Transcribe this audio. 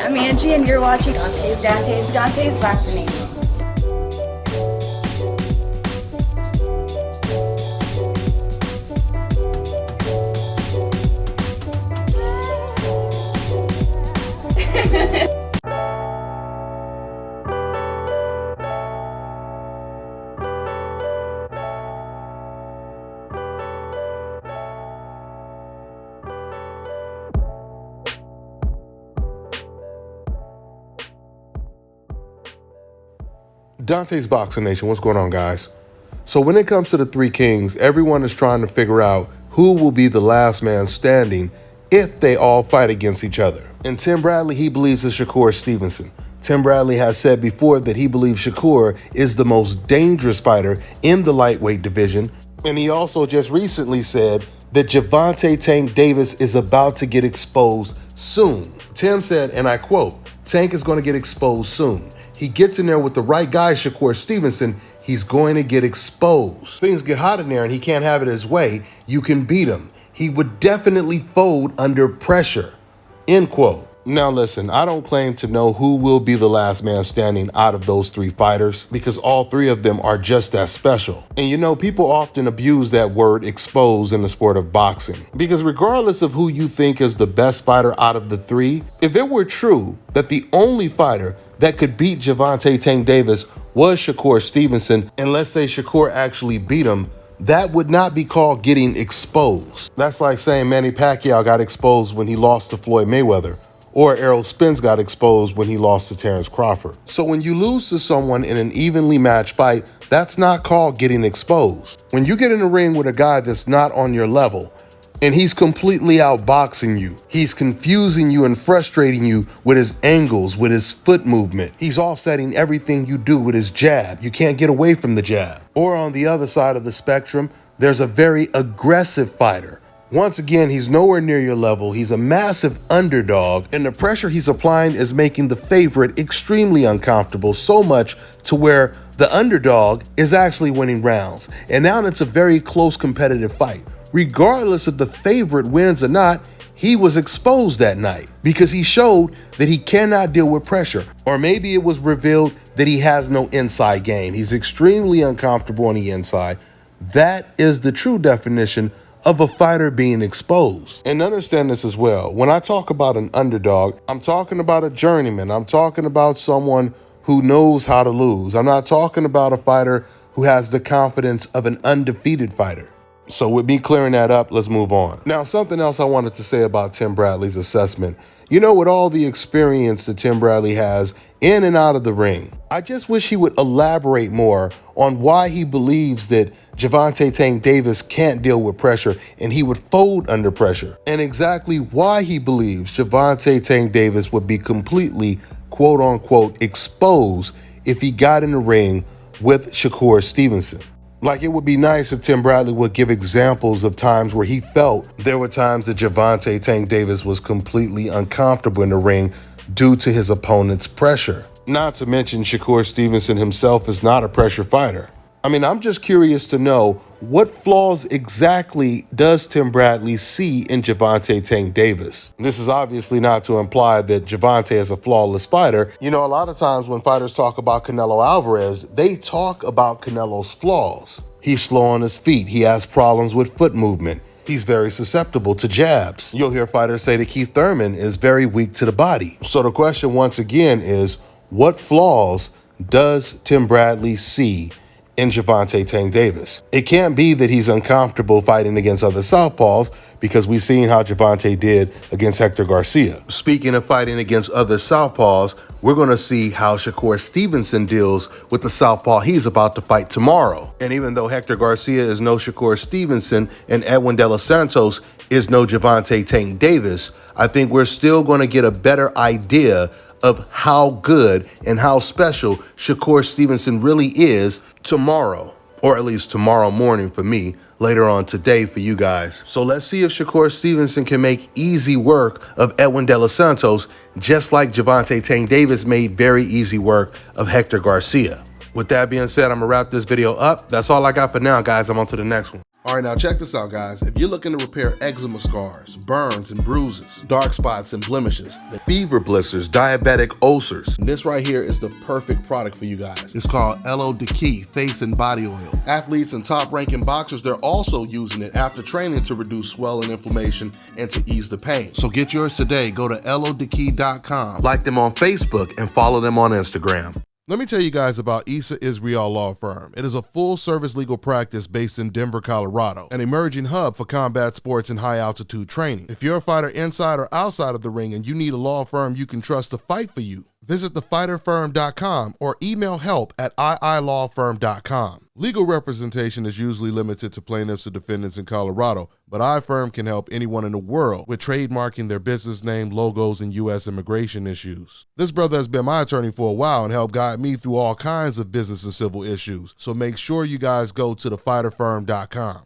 I'm Angie, and you're watching Dantes Vaccination. Dantes Boxing Nation, what's going on, guys? So when it comes to the Three Kings, everyone is trying to figure out who will be the last man standing if they all fight against each other. And Tim Bradley, he believes it's Shakur Stevenson. Tim Bradley has said before that he believes Shakur is the most dangerous fighter in the lightweight division. And he also just recently said that Gervonta Tank Davis is about to get exposed soon. Tim said, and I quote, "Tank is going to get exposed soon. He gets in there with the right guy, Shakur Stevenson, he's going to get exposed. Things get hot in there and he can't have it his way. You can beat him. He would definitely fold under pressure," end quote. Now listen, I don't claim to know who will be the last man standing out of those three fighters because all three of them are just that special. And you know, people often abuse that word exposed in the sport of boxing because regardless of who you think is the best fighter out of the three, if it were true that the only fighter that could beat Gervonta Tank Davis was Shakur Stevenson, and let's say Shakur actually beat him, that would not be called getting exposed. That's like saying Manny Pacquiao got exposed when he lost to Floyd Mayweather, or Errol Spence got exposed when he lost to Terrence Crawford. So when you lose to someone in an evenly matched fight, that's not called getting exposed. When you get in a ring with a guy that's not on your level, and he's completely outboxing you, he's confusing you and frustrating you with his angles, with his foot movement. He's offsetting everything you do with his jab. You can't get away from the jab. Or on the other side of the spectrum, there's a very aggressive fighter. Once again, he's nowhere near your level. He's a massive underdog, and the pressure he's applying is making the favorite extremely uncomfortable, so much to where the underdog is actually winning rounds. And now it's a very close competitive fight. Regardless if the favorite wins or not, he was exposed that night because he showed that he cannot deal with pressure. Or maybe it was revealed that he has no inside game. He's extremely uncomfortable on the inside. That is the true definition of a fighter being exposed. And understand this as well. When I talk about an underdog, I'm talking about a journeyman. I'm talking about someone who knows how to lose. I'm not talking about a fighter who has the confidence of an undefeated fighter. So with me clearing that up, let's move on. Now, something else I wanted to say about Tim Bradley's assessment. You know, with all the experience that Tim Bradley has in and out of the ring, I just wish he would elaborate more on why he believes that Gervonta Tank Davis can't deal with pressure and he would fold under pressure, and exactly why he believes Gervonta Tank Davis would be completely, quote unquote, exposed if he got in the ring with Shakur Stevenson. Like, it would be nice if Tim Bradley would give examples of times where he felt there were times that Gervonta Tank Davis was completely uncomfortable in the ring due to his opponent's pressure. Not to mention Shakur Stevenson himself is not a pressure fighter. I mean, I'm just curious to know what flaws exactly does Tim Bradley see in Gervonta Tank Davis? This is obviously not to imply that Gervonta is a flawless fighter. You know, a lot of times when fighters talk about Canelo Alvarez, they talk about Canelo's flaws. He's slow on his feet. He has problems with foot movement. He's very susceptible to jabs. You'll hear fighters say that Keith Thurman is very weak to the body. So the question once again is, what flaws does Tim Bradley see in Gervonta Tank Davis? It can't be that he's uncomfortable fighting against other southpaws, because we've seen how Gervonta did against Hector Garcia. Speaking of fighting against other southpaws, we're going to see how Shakur Stevenson deals with the southpaw he's about to fight tomorrow. And even though Hector Garcia is no Shakur Stevenson and Edwin De Los Santos is no Gervonta Tank Davis, I think we're still going to get a better idea of how good and how special Shakur Stevenson really is tomorrow, or at least tomorrow morning for me, later on today for you guys. So let's see if Shakur Stevenson can make easy work of Edwin De Los Santos, just like Gervonta Tank Davis made very easy work of Hector Garcia. With that being said, I'm gonna wrap this video up. That's all I got for now, guys. I'm on to the next one. All right, now check this out, guys. If you're looking to repair eczema scars, burns and bruises, dark spots and blemishes, fever blisters, diabetic ulcers, this right here is the perfect product for you guys. It's called Elo Diki Face and Body Oil. Athletes and top-ranking boxers, they're also using it after training to reduce swelling, inflammation, and to ease the pain. So get yours today. Go to elodiki.com, like them on Facebook, and follow them on Instagram. Let me tell you guys about Issa Israel Law Firm. It is a full-service legal practice based in Denver, Colorado, an emerging hub for combat sports and high-altitude training. If you're a fighter inside or outside of the ring and you need a law firm you can trust to fight for you, visit thefighterfirm.com or email help@iilawfirm.com. Legal representation is usually limited to plaintiffs or defendants in Colorado, but iFirm can help anyone in the world with trademarking their business name, logos, and U.S. immigration issues. This brother has been my attorney for a while and helped guide me through all kinds of business and civil issues, so make sure you guys go to thefighterfirm.com.